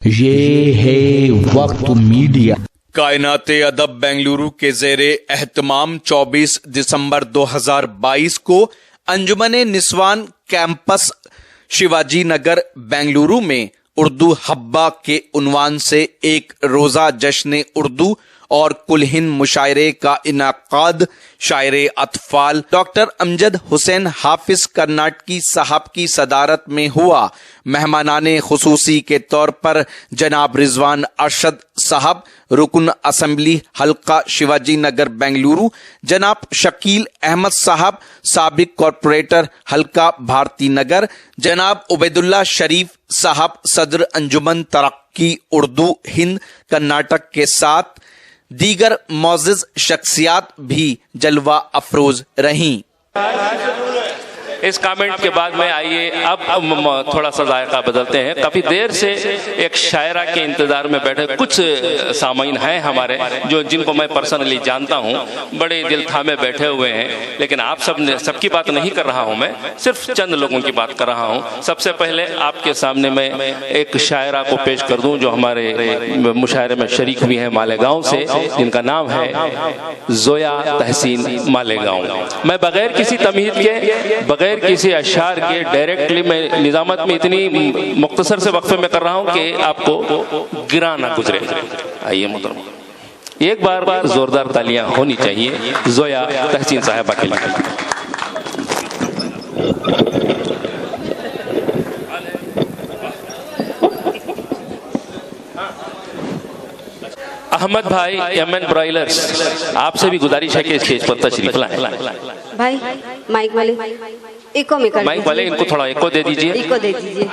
ये है वक्त मीडिया। कायनाते अदब बेंगलुरु के ज़ेरे एहतमाम 24 दिसंबर 2022 को अंजुमन निस्वान कैंपस शिवाजी नगर बेंगलुरु में उर्दू हब्बा के उन्वान से एक रोजा जश्न उर्दू और कुलहिन मुशायरे का इनाकाद शायरे अतफाल डॉक्टर अमजद हुसैन हाफिज कर्नाटकी साहब की सदारत में हुआ। मेहमानाने खुसूसी के तौर पर जनाब रिजवान अरशद साहब रुकन असम्बली हल्का शिवाजी नगर बेंगलुरु, जनाब शकील अहमद साहब साबिक कॉरपोरेटर हल्का भारती नगर, जनाब उबैदुल्ला शरीफ साहब सदर अंजुमन तरक्की उर्दू हिंद कर्नाटक के साथ दीगर मौजिज शख्सियात भी जलवा अफरोज रहीं। इस कमेंट के बाद में आइए अब थोड़ा सा जायका बदलते हैं। काफ़ी देर से एक शायरा के इंतज़ार में बैठे कुछ सामीन हैं हमारे जो जिनको मैं पर्सनली जानता हूं, बड़े दिल थामे बैठे हुए हैं, लेकिन आप सबकी बात नहीं कर रहा हूं, मैं सिर्फ चंद लोगों की बात कर रहा हूं। सबसे पहले आपके सामने मैं एक शायरा को पेश कर दूं जो हमारे मुशायरे में शरीक भी हैं मालेगांव से, जिनका नाम है जोया तहसीन मालेगांव। मैं बगैर किसी तमहीद के, बगैर किसी अशार के डायरेक्टली मैं निजामत में इतनी मुख्तसर से वक्फे में कर रहा हूं कि आपको गिरा ना गुजरे। आइए मोहतरम, एक बार जोरदार तालियां होनी चाहिए जोया तहसीन साहिबा के लिए। अहमद भाई एमएन ब्रॉयलर्स, आपसे भी गुजारिश है कि स्टेज पर तशरीफ लाएं। भाई माइक वाले इको में कर, माइक वाले इनको थोड़ा इको दे दीजिए। इको दे दीजिए।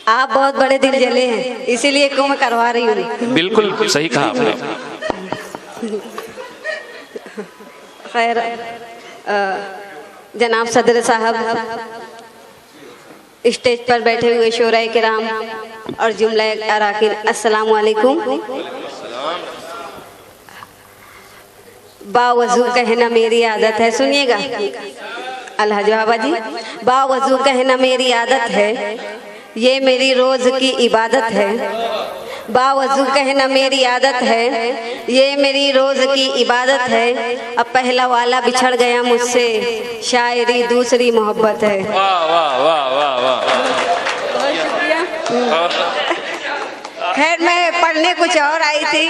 आप बहुत बड़े दिल जले हैं, इसीलिए इको में करवा रही हूँ। बिल्कुल सही कहा आपने। खैर, जनाब सदर साहब, स्टेज पर बैठे हुए शोराए किराम और जुमला अराकीन, अस्सलामु अलैकुम। बावजू कहना मेरी आदत है, सुनिएगा अलहज बाबा जी। बावजू कहना मेरी आदत है, ये मेरी रोज की इबादत है। बावजू कहना मेरी आदत है, ये मेरी रोज की इबादत है। अब पहला वाला बिछड़ गया मुझसे, शायरी दूसरी मोहब्बत है। वाह वाह वाह वाह वाह। खैर, मैं पढ़ने कुछ और आई थी।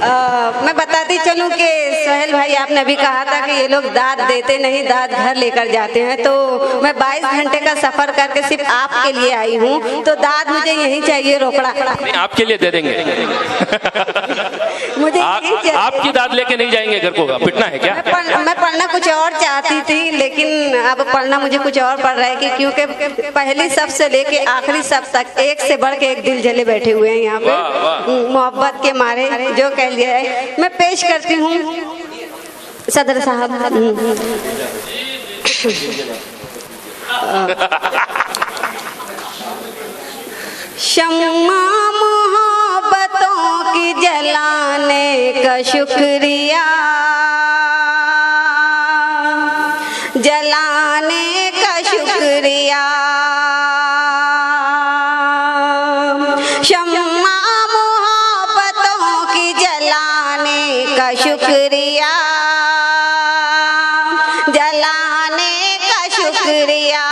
मैं बताती चलूं कि सोहेल भाई, आपने अभी कहा था कि ये लोग दाद देते नहीं, दाद घर लेकर जाते हैं। तो मैं 22 घंटे का सफर करके सिर्फ आपके लिए आई हूँ, तो दाद मुझे यही चाहिए, रोकड़ा। आपके लिए दे देंगे। मुझे आपकी दाद लेके नहीं जाएंगे घर को, पिटना है क्या? मैं पढ़ना कुछ और चाहती थी, लेकिन अब पढ़ना मुझे कुछ और पड़ रहा है कि क्योंकि पहली सब से लेके आखिरी सब तक एक से बढ़ के एक दिल जले बैठे हुए हैं यहाँ पे, मोहब्बत के मारे। जो कह लिया है मैं पेश करती हूँ सदर साहब। शम्मा मोहब्बतों की जलाने का शुक्रिया, जलाने का शुक्रिया। शम्मा मोहब्बतों की जलाने का शुक्रिया, जलाने का शुक्रिया।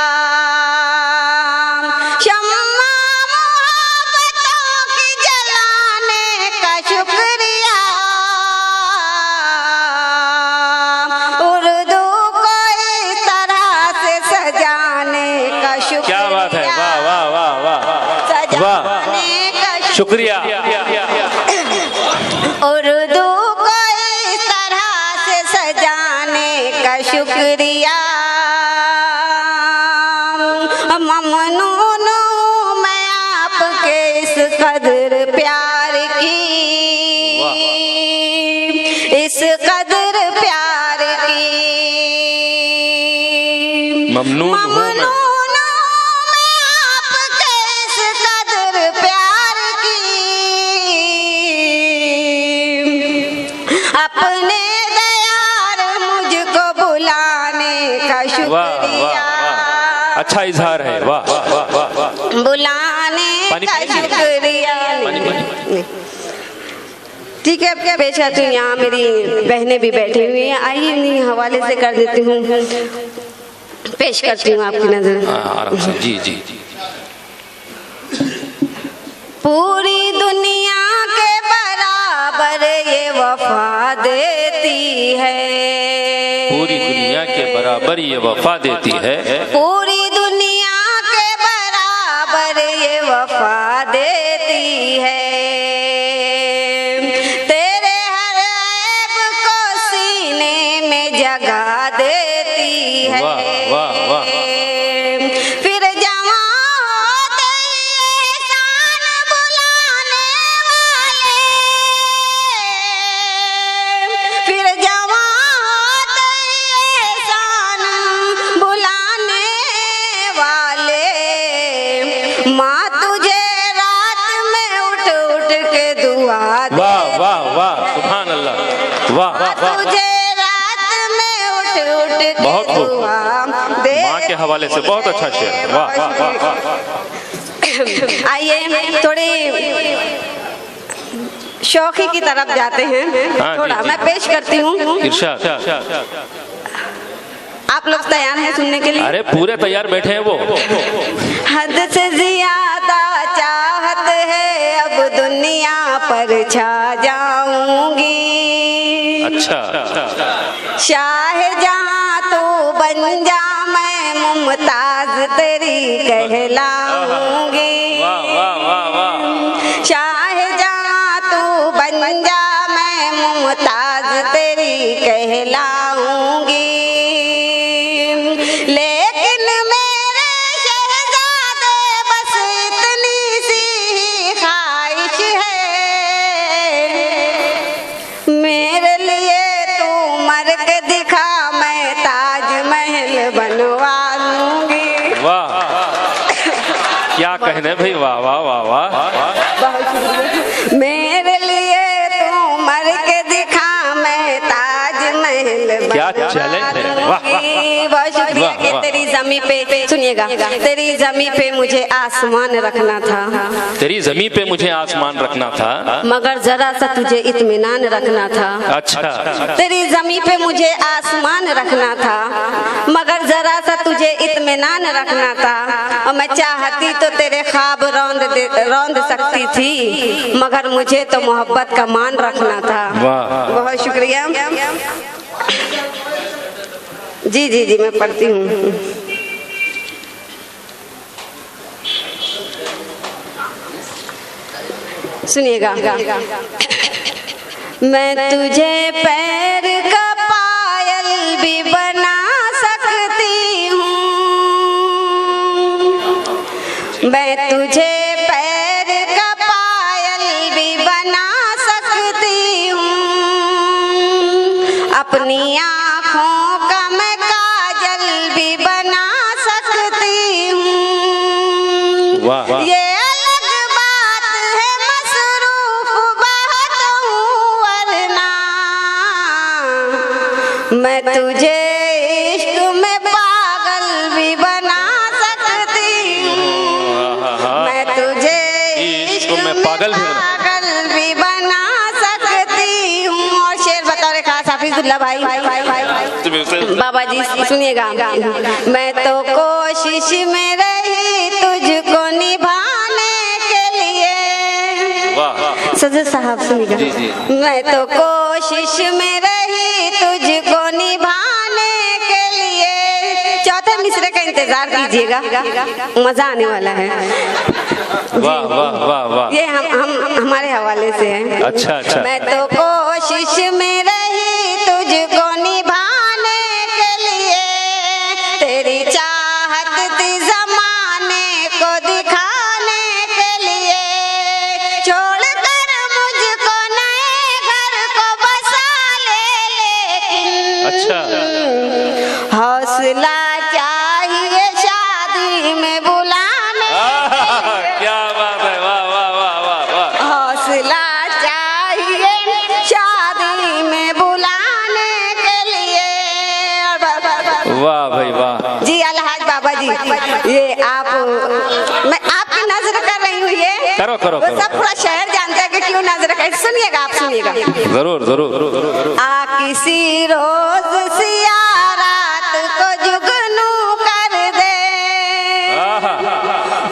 शम्मा मोहब्बतों की जलाने का शुक्रिया। उर्दू को इस तरह से सजाने का शुक्रिया। क्या बात है, वाह वाह वाह वाह वाह, शुक्रिया। उर्दू को इस तरह से सजाने का शुक्रिया। ममनून हूँ मैं आपके इस कदर प्यार की, इस कदर प्यार की। ममनून हूँ मैं अपने दयार मुझको बुलाने का शुक्रिया। अच्छा इजहार है, वाह वाह वाह वाह। बुलाने पानी का पीजिए। शुक्रिया। पानी नहीं। ठीक है, अब क्या बेचा तू, यहाँ मेरी बहनें भी बैठी हुई हैं, आइए इन्हीं हवाले से कर देती हूँ, पेश करती हूँ आपकी नजर। आराम से, जी जी। पूरी दुनिया के बराबर ये वफा देती है, पूरी दुनिया के बराबर ये वफा देती है, पूरी दुनिया के बराबर ये वफा देती है, तेरे हर ऐब को सीने में जगा देती है। वाह वाह वाह। फिर जवां होते ही एहसान बुलाने वाले, फिर जवां होते ही एहसान बुलाने वाले, माँ तुझे रात में उठ उठ के दुआ दे, वाह वाह वाह, सुभान अल्लाह, वाह वाह वाह। तुझे रात में उठ उठ के बहुत खूब। दुआ दे। माँ के हवाले से बहुत अच्छा शेर, वाह वाह वाह वाह। आइए थोड़ी शौकी की तरफ जाते हैं, हाँ, थोड़ा जी, जी। मैं पेश करती हूँ, इरशाद। आप लोग तैयार हैं सुनने के लिए? अरे पूरे तैयार बैठे हैं वो। हद से ज्यादा चाहत है अब दुनिया पर छा जाऊंगी, अच्छा, शाहजहां तू बन जा मैं मुमताज तेरी कहलाऊंगी, वाह वाह वाह वाह। शाहजहां तू बन जा मैं मुमताज तेरी कहलाऊंगी, लेकिन मेरे शहजादे बस इतनी सी ख्वाहिश है, मेरे लिए तू मर के दिखा मैं ताजमहल बनवा लूंगी। वाह क्या कहने भाई, वाह वाह वाह वाह। मेरे लिए तू मर के दिखा मैं ताजमहल क्या बनवा चैलेंज है, वाह, वाह, लूंगी। बहुत शुक्रिया वाह, कि वाह। तेरी जमी पे, सुनिएगा, तेरी जमी पे मुझे आसमान रखना था, तेरी जमी पे मुझे आसमान रखना था, मगर जरा सा तुझे इत्मीनान रखना था। अच्छा, तेरी जमी पे मुझे आसमान रखना था, मगर जरा सा तुझे इत्मीनान रखना था, और मैं चाहती तो तेरे ख्वाब रौंद सकती थी, मगर मुझे तो मोहब्बत का मान रखना था। वाह। बहुत शुक्रिया। जी जी जी, मैं पढ़ती हूँ। सुनिएगा, मैं तुझे पैर का पायल भी बना सकती हूँ, मैं तुझे पैर का पायल भी बना सकती हूँ, अपनी आँखों का मैं काजल भी बना सकती हूँ। वाह वाह। ये अलग बात है मसरूफ बहुत हूँ, वरना मैं तुझे इश्क में पागल भी बना सकती हूँ, मैं तुझे इश्क में पागल भी बना सकती हूँ। और शेर बता रहे खास हाफिजुल्लाह भाई, बाबा जी सुनिएगा, मैं तो कोशिश में रही तुझको निभाने के लिए, सजद साहब सुनिएगा, मैं तो कोशिश में रही तुझको निभाने के लिए। चौथे मिसरे का इंतजार कीजिएगा, मजा आने वाला है। वाह वाह वाह वाह। ये हम हमारे हवाले से है। अच्छा अच्छा। मैं तो कोशिश में रही तुझको निभाने के लिए, तेरी चाहत थी जमाने को दिखाने के लिए, छोड़कर मुझको नए घर को बसा ले, लेकिन अच्छा। हौसला चाहिए शादी में बुलाने, क्या बात है, वाह वाह वाह वाह वाह। हौसला चाहिए शादी में बुलाने के लिए। वाह भाई वाह। जी अलहाज बाबा जी, ये आप, मैं आपकी करो करो वो सब पूरा शहर जानता है कि क्यों नजर रखे। सुनिएगा, आप सुनिएगा। जरूर जरूर। आ किसी रोज सिया रात को जुगनू कर दे,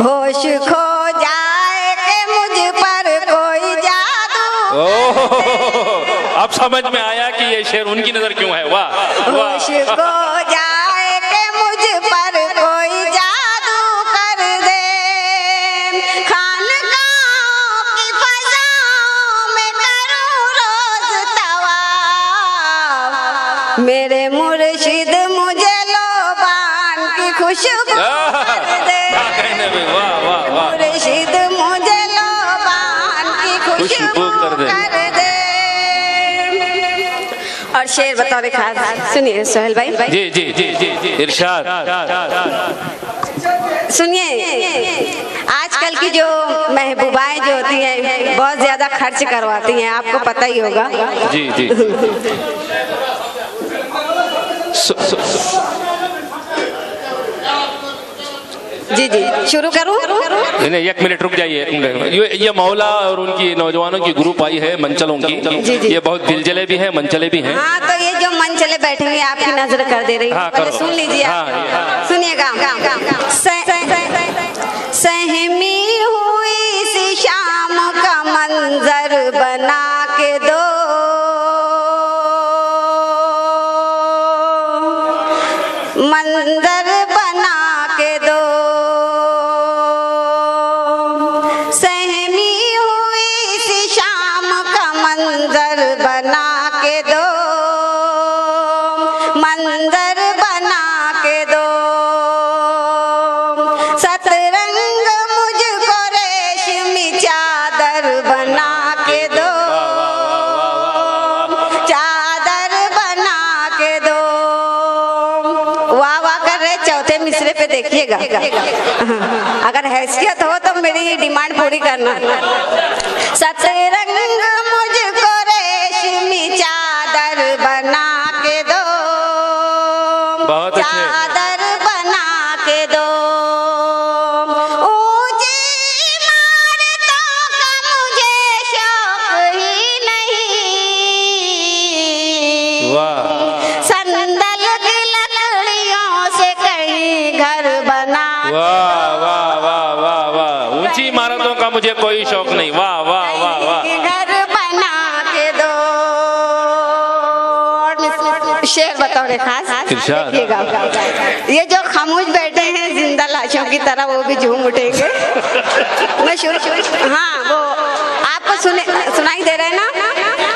होश खो जाए कि मुझ पर कोई जादू। अब समझ में आया कि ये शेर उनकी नजर क्यों है। वाह वाह। होश खो जाए कि मुझ पर कोई जादू कर दे, खानकाहों की फज़ाओं में करूं रोज तवाफ, मेरे मुर्शिद मुझे लोबान की खुशबू कर दे। क्या कहने में, वाह वाह वाह। मुर्शिद मुझे लोबान की खुशबू कर दे। और शेर बताओ रे खास, सुनिए सोहेल भाई। जी जी जी जी जी इरशाद। सुनिए, आजकल की जो महबूबाएं जो होती हैं बहुत ज्यादा खर्च करवाती हैं, आपको पता ही होगा। जी जी जी जी, शुरू करूं? नहीं, एक मिनट रुक जाइए, एक मिनट। ये मौला और उनकी नौजवानों की ग्रुप आई है मंचलों की। जी जी। ये बहुत दिलजले भी है, मंचले भी हैं। हाँ, तो ये जो मंचले बैठे हुए आपकी नजर कर दे रही है। हाँ, पहले करो। सुन लीजिए आप। हाँ, सुनिएगा। सहमी हुई सी शाम का मंजर बना के दो, मंजर बना के दो, सहमी हुई सी शाम का मंजर बना के दो, मंजर बना के दो, सतरंग मुझको रेशमी चादर बना के दो, चादर बना के दो। वाह वाह कर रहे, चौथे मिसरे पे देखिएगा। अगर हैसियत हो तो मेरी डिमांड पूरी करना। सतरंग मुझको रेशमी चादर बना के दो, बहुत अच्छे। चादर बना के दो, ऊंची इमारतों का मुझे शौक ही नहीं, वाह संदल की लकड़ियों से कहीं घर बना, वाह वाह वाह वाह वाह। ऊंची इमारतों का मुझे कोई शौक नहीं। वाह वाह वाह वाह। घर बना के दो। शेर बताओ रे खास, इरशाद। देखिएगा। ये जो खामोश बैठे हैं जिंदा लाशों की तरह, वो भी झूम उठेंगे। मैं शुरू, हाँ वो आपको सुनाई दे रहा है ना?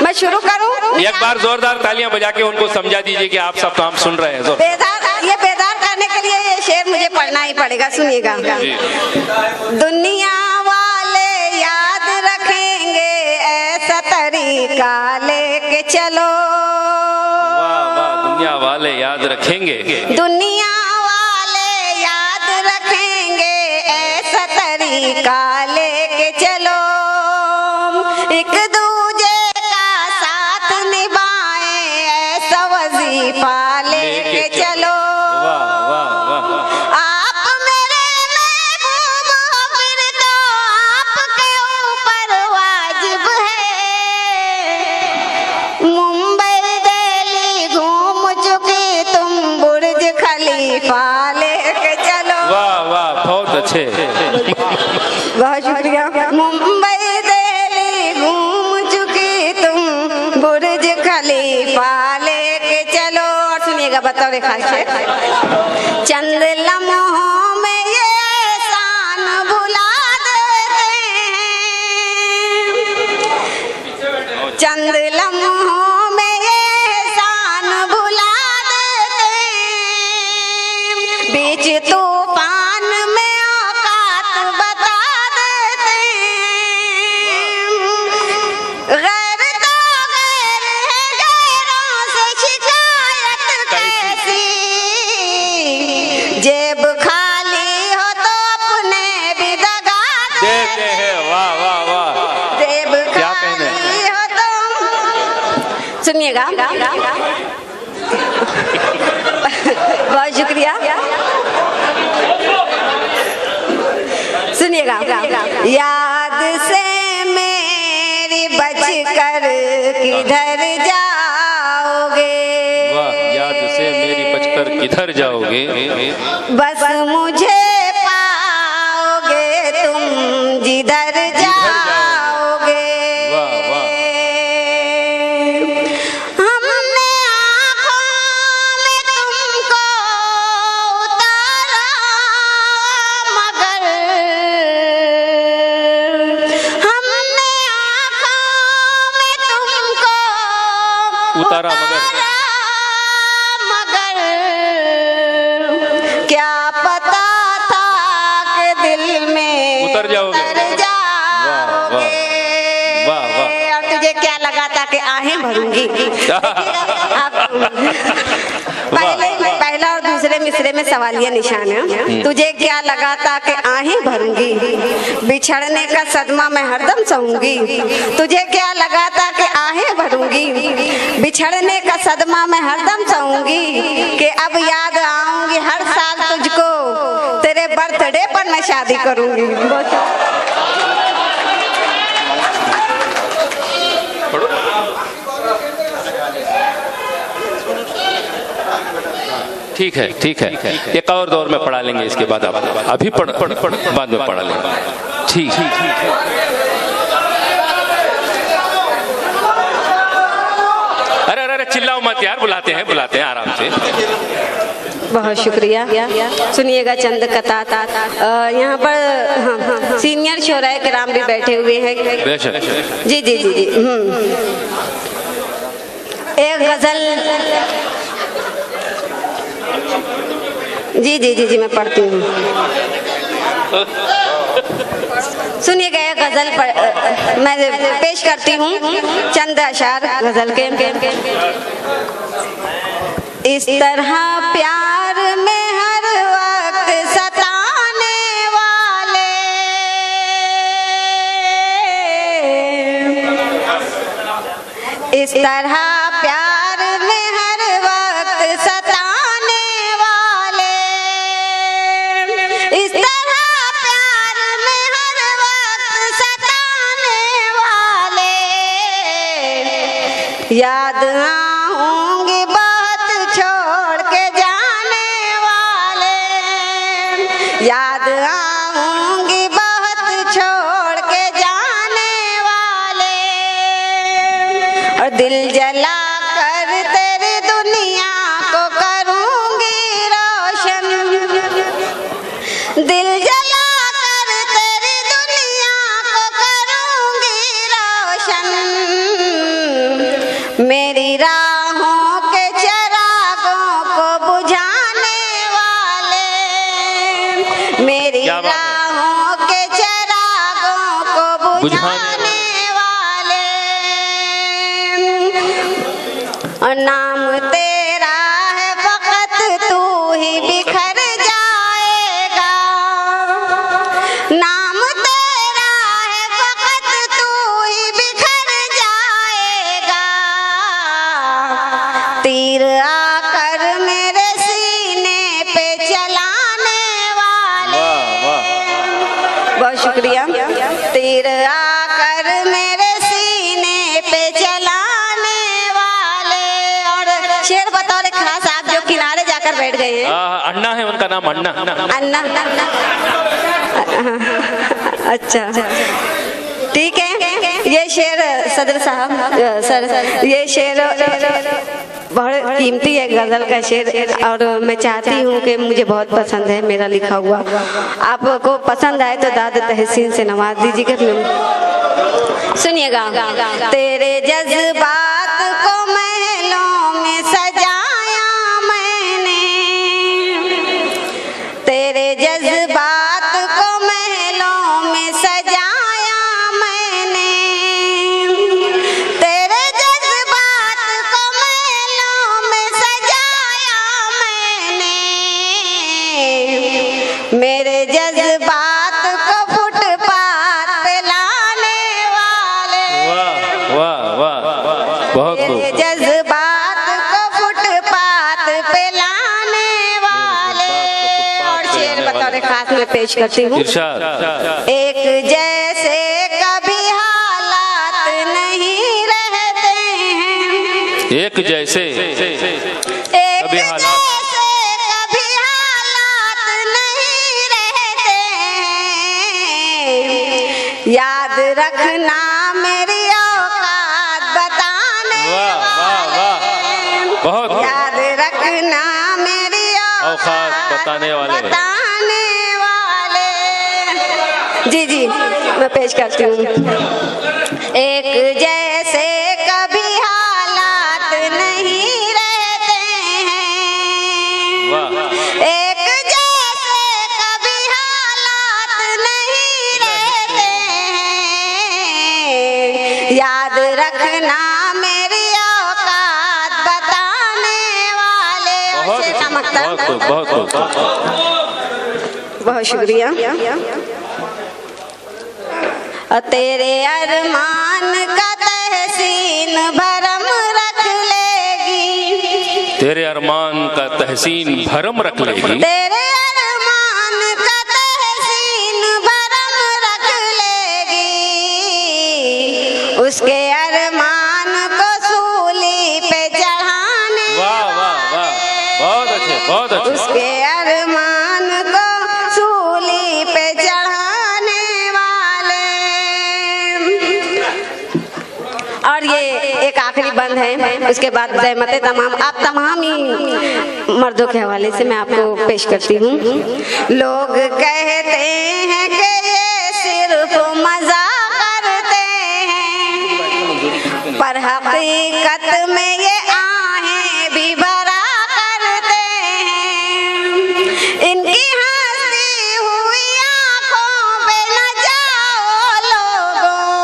मैं शुरू करूं? एक बार जोरदार तालियां बजा के उनको समझा दीजिए कि आप सब काम सुन रहे हैं। जोर। बेदार करने के लिए ये शेर मुझे पढ़ना ही पड़ेगा। सुनिएगा। दुनिया वाले याद रखेंगे ऐसा तरीका लेके चलो, वाह वाह। दुनिया वाले याद रखेंगे, दुनिया वाले याद रखेंगे ऐसा तरीका लेके चलो, एक दूजे का साथ निभाएं ऐसा वजीफा लेके चलो। वाह वाह वाह। आप मेरे महबूब हो फिर तो आपके ऊपर वाजिब है, मुंबई दिल्ली घूम चुकी तुम, बुर्ज खलीफा लेके चलो। वाह वाह, बहुत अच्छे। बहुत शुक्रिया। मुंबई दिल्ली घूम चुकी तुम, बुर्ज खलीफा लेके चलो। और सुनिएगा, बताओ रे खास शेर। चंद लम्हों में ये एहसान भुला देते हैं, चंद लम्हों में ये एहसान भुला देते हैं, बीच तूफान में औकात बता देते हैं, गैर तो गैर है, गैरों से शिकायत कैसी, जेब खाली हो तो अपने भी दगा देते हैं। वाह वाह वाह। जेब क्या कहने? खाली हो तो, सुनिएगा। बहुत शुक्रिया। सुनिएगा। याद से मेरी बचकर किधर जाओगे, वाह, याद से मेरी बचकर किधर जाओगे, बस मुझे पाओगे तुम जिधर जाओगे। वाह वाह, हमने आँखों में तुमको उतारा मगर, हमने आँखों में तुमको उतारा मगर, मगर क्या पता था कि दिल में उतर जाओगे। उतर जाओगे। वाह, वाह। और तुझे क्या लगा था कि आहें भरूंगी। पहला और दूसरे मिसरे में सवालिया निशान है। तुझे क्या लगा था कि आहें भरूंगी, बिछड़ने का सदमा मैं हरदम सहूंगी। तुझे क्या लगा था कि आहें भरूंगी, बिछड़ने का सदमा मैं हरदम सहूंगी। कि अब याद आऊंगी हर साल तुझको, तेरे बर्थडे पर मैं शादी करूंगी। ठीक है ठीक है, एक और दौर में पढ़ा लेंगे, इसके बाद आप अभी बाद में पढ़ा लेंगे। ठीक है। अरे अरे चिल्लाओ मत यार, बुलाते हैं आराम से। बहुत शुक्रिया। सुनिएगा चंद कथा। यहाँ पर सीनियर शोराए किराम भी बैठे हुए हैं। बेशक। जी जी जी जी। एक गजल, जी जी जी जी मैं पढ़ती हूँ। सुनिएगा एक गजल मैं पेश करती हूँ, चंद अशार गजल के। इस तरह प्यार में हर वक्त सताने वाले, इस तरह प्यार में हर वक्त सताने वाले, इस तरह प्यार में हर वक्त सताने वाले, याद आऊंगी बात छोड़ के जाने वाले, याद आऊंगी बात छोड़ के जाने वाले, और दिल जला कर तेरी दुनिया को करूंगी रोशन, दिल जला कर तेरी दुनिया को करूंगी रोशन, मेरी राहों के चिरागों को बुझाने वाले, मेरी राहों के चिरागों को बुझाने वाले, और नाम तेरा है फकत तू ही बिखर जाएगा, नाम तेरा है फकत तू ही बिखर जाएगा, तीर आकर मेरे सीने पे चलाने वाले, बहुत शुक्रिया। तीर आकर मेरे सीने पे चलाने वाले, और शेर बतौर खास आप जो किनारे जाकर बैठ गए हैं। अन्ना है उनका नाम, अन्ना। अन्ना, अच्छा ठीक है। ये शेर सदर साहब, सर ये शेर बहुत कीमती है, गजल का शेर, और मैं चाहती हूँ कि मुझे बहुत पसंद है मेरा लिखा हुआ। आपको पसंद आए तो दाद तहसीन से नवाज दीजिएगा। सुनिएगा। तेरे जज्बात को महलों में सजाया मैंने, तेरे जज्बात को महलों में सजाया मैंने, तेरे जज्बात को महलों में सजाया मैंने, मेरे जज्बात को फुटपाथ पे लाने वाले, वाह वाह वाह, बहुत खूब। मेरे जज्बात को फुटपाथ पे लाने वाले, और शेर बतौर खास में पेश करती हूँ। इरशाद। एक जैसे एक जैसे कभी हालात कभी हालात नहीं रहते, याद रखना मेरी औकात बताने वाले, बहुत याद रखना मेरी औकात बताने वाले। जी जी मैं पेश करती हूँ। एक जैसे कभी हालात नहीं रहते हैं, एक जैसे कभी हालात नहीं रहते हैं, याद रखना मेरी औकात बताने वाले। बहुत शुक्रिया। तेरे अरमान का तहसीन भरम रख लेगी, तेरे अरमान का तहसीन भरम रख लेगी, तेरे अरमान का तहसीन भरम रख लेगी, उसके अरमान को सूली पे चढ़ाने वाले, बहुत अच्छे, बहुत अच्छे। उसके अरमान को सूली पे चढ़ाने वाले। और ये एक आखिरी बंद है, उसके बाद ज़हमत तमाम आप तमाम ही मर्दों के हवाले से मैं आपको पेश करती हूँ। लोग कहते हैं कि ये सिर्फ मजाक करते हैं, पर हकीकत में ये आहें भी भरा करते हैं। इनकी हंसी हुई आंखों पे न जाओ लोगों,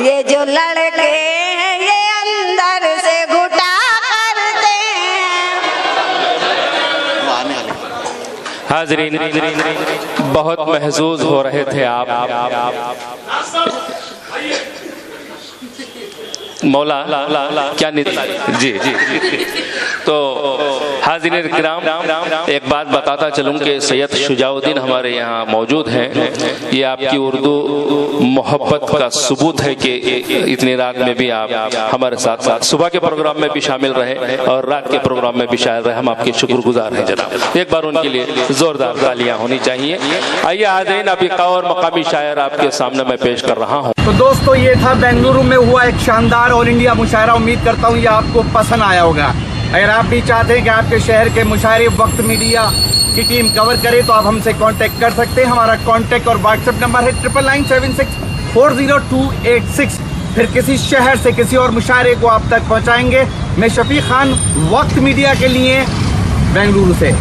ये जो लड़के हैं ये अंदर से घुटा करते हैं। हाज़रीन, बहुत महसूस हो रहे थे आप। मौला क्या जी जी। तो हाज़रीन किराम, एक बात बताता चलूँ कि सैयद शुजाउद्दीन हमारे यहाँ मौजूद हैं। ये आपकी उर्दू मोहब्बत का सबूत है कि इतनी रात में भी आप हमारे साथ साथ सुबह के प्रोग्राम में भी शामिल रहे और रात के प्रोग्राम में भी शामिल रहे। हम आपके शुक्रगुजार हैं जनाब। एक बार उनके लिए ज़ोरदार तालियां होनी चाहिए। आइए हाज़रीन, अब एक और मकामी शायर आपके सामने मैं पेश कर रहा हूँ। तो दोस्तों, ये था बेंगलुरु में हुआ एक शानदार ऑल इंडिया मुशायरा। उम्मीद करता हूँ ये आपको पसंद आया होगा। अगर आप भी चाहते हैं कि आपके शहर के मुशायरे वक्त मीडिया की टीम कवर करे तो आप हमसे कांटेक्ट कर सकते हैं। हमारा कांटेक्ट और व्हाट्सएप नंबर है 9997640286। फिर किसी शहर से किसी और मुशायरे को आप तक पहुँचाएंगे। मैं शफीक खान, वक्त मीडिया के लिए बेंगलुरु से।